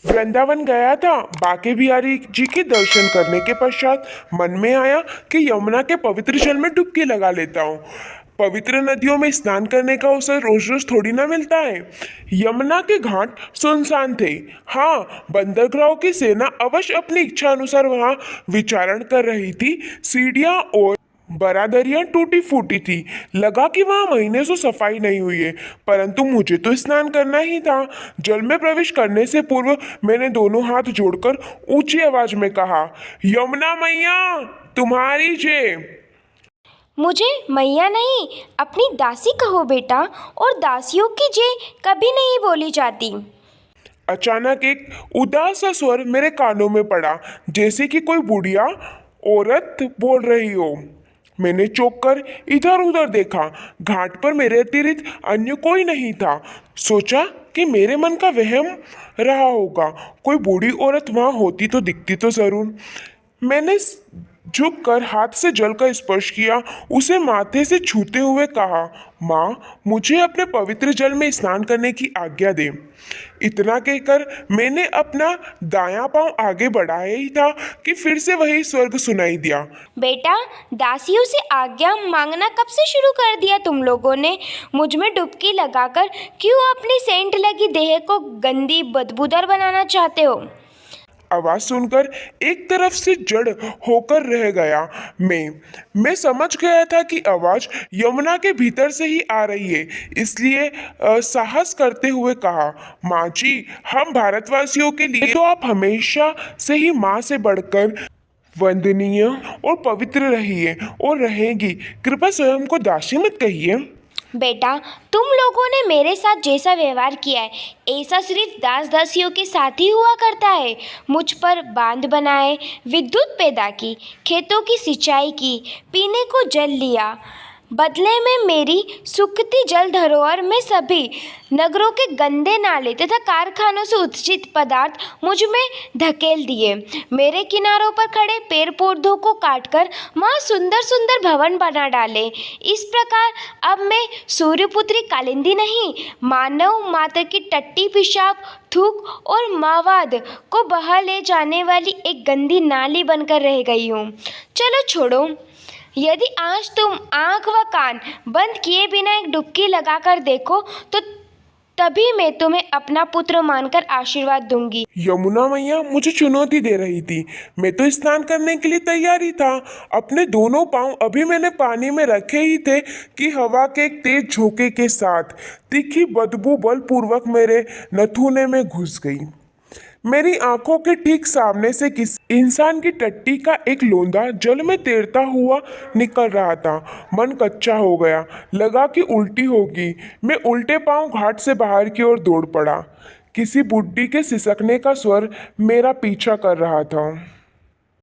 वृंदावन गया था। बांके बिहारी जी के दर्शन करने के पश्चात मन में आया कि यमुना के पवित्र जल में डुबकी लगा लेता हूँ। पवित्र नदियों में स्नान करने का अवसर रोज रोज थोड़ी ना मिलता है। यमुना के घाट सुनसान थे। हाँ, बंदरगाहों की सेना अवश्य अपनी इच्छा अनुसार वहां विचरण कर रही थी। सीढ़ियां और बरादरियां टूटी फूटी थी। लगा कि वहां महीने से सफाई नहीं हुई है, परंतु मुझे तो स्नान करना ही था। जल में प्रवेश करने से पूर्व मैंने दोनों हाथ जोड़कर ऊंची आवाज में कहा, यमुना मैया तुम्हारी जय। मुझे मैया नहीं, अपनी दासी कहो बेटा, और दासियों की जय कभी नहीं बोली जाती। अचानक एक उदास सा स्वर मेरे कानों में पड़ा, जैसे कि कोई बुढ़िया औरत बोल रही हो। मैंने चौंक कर इधर उधर देखा। घाट पर मेरे अतिरिक्त अन्य कोई नहीं था। सोचा कि मेरे मन का वहम रहा होगा। कोई बूढ़ी औरत वहां होती तो दिखती तो जरूर। मैंने झुक कर हाथ से जल का स्पर्श किया, उसे माथे से छूते हुए कहा, माँ मुझे अपने पवित्र जल में स्नान करने की आज्ञा दे। इतना कहकर मैंने अपना दायां पांव आगे बढ़ाया ही था कि फिर से वही स्वर्ग सुनाई दिया। बेटा, दासियों से आज्ञा मांगना कब से शुरू कर दिया तुम लोगों ने? मुझ में डुबकी लगाकर क्यों अपनी सेंट लगी देह को गंदी बदबूदार बनाना चाहते हो? आवाज सुनकर एक तरफ से जड़ होकर रह गया। मैं समझ गया था कि आवाज यमुना के भीतर से ही आ रही है, इसलिए साहस करते हुए कहा, माँ जी, हम भारतवासियों के लिए तो आप हमेशा से ही माँ से बढ़कर वंदनीय और पवित्र रही है और रहेगी। कृपया स्वयं को दासी मत कहिए। बेटा, तुम लोगों ने मेरे साथ जैसा व्यवहार किया है, ऐसा सिर्फ दास दासियों के साथ ही हुआ करता है। मुझ पर बांध बनाए, विद्युत पैदा की, खेतों की सिंचाई की, पीने को जल लिया, बदले में मेरी सूखती जल धरोहर में सभी नगरों के गंदे नाले तथा कारखानों से उत्सर्जित पदार्थ मुझ में धकेल दिए। मेरे किनारों पर खड़े पेड़ पौधों को काटकर वहाँ सुंदर सुंदर भवन बना डाले। इस प्रकार अब मैं सूर्यपुत्री कालिंदी नहीं, मानव माता की टट्टी, पेशाब, थूक और मवाद को बहा ले जाने वाली एक गंदी नाली बनकर रह गई हूँ। चलो छोड़ो, यदि आज तुम आँख व कान बंद किए बिना एक डुबकी लगाकर देखो तो तभी मैं तुम्हें अपना पुत्र मानकर आशीर्वाद दूंगी। यमुना मैया मुझे चुनौती दे रही थी। मैं तो स्नान करने के लिए तैयार ही था। अपने दोनों पांव अभी मैंने पानी में रखे ही थे कि हवा के एक तेज झोंके के साथ तीखी बदबू बलपूर्वक मेरे नथुने में घुस गई। मेरी आंखों के ठीक सामने से किसी इंसान की टट्टी का एक लोंदा जल में तैरता हुआ निकल रहा था। मन कच्चा हो गया। लगा कि उल्टी होगी। मैं उल्टे पांव घाट से बाहर की ओर दौड़ पड़ा। किसी बुड्ढी के सिसकने का स्वर मेरा पीछा कर रहा था।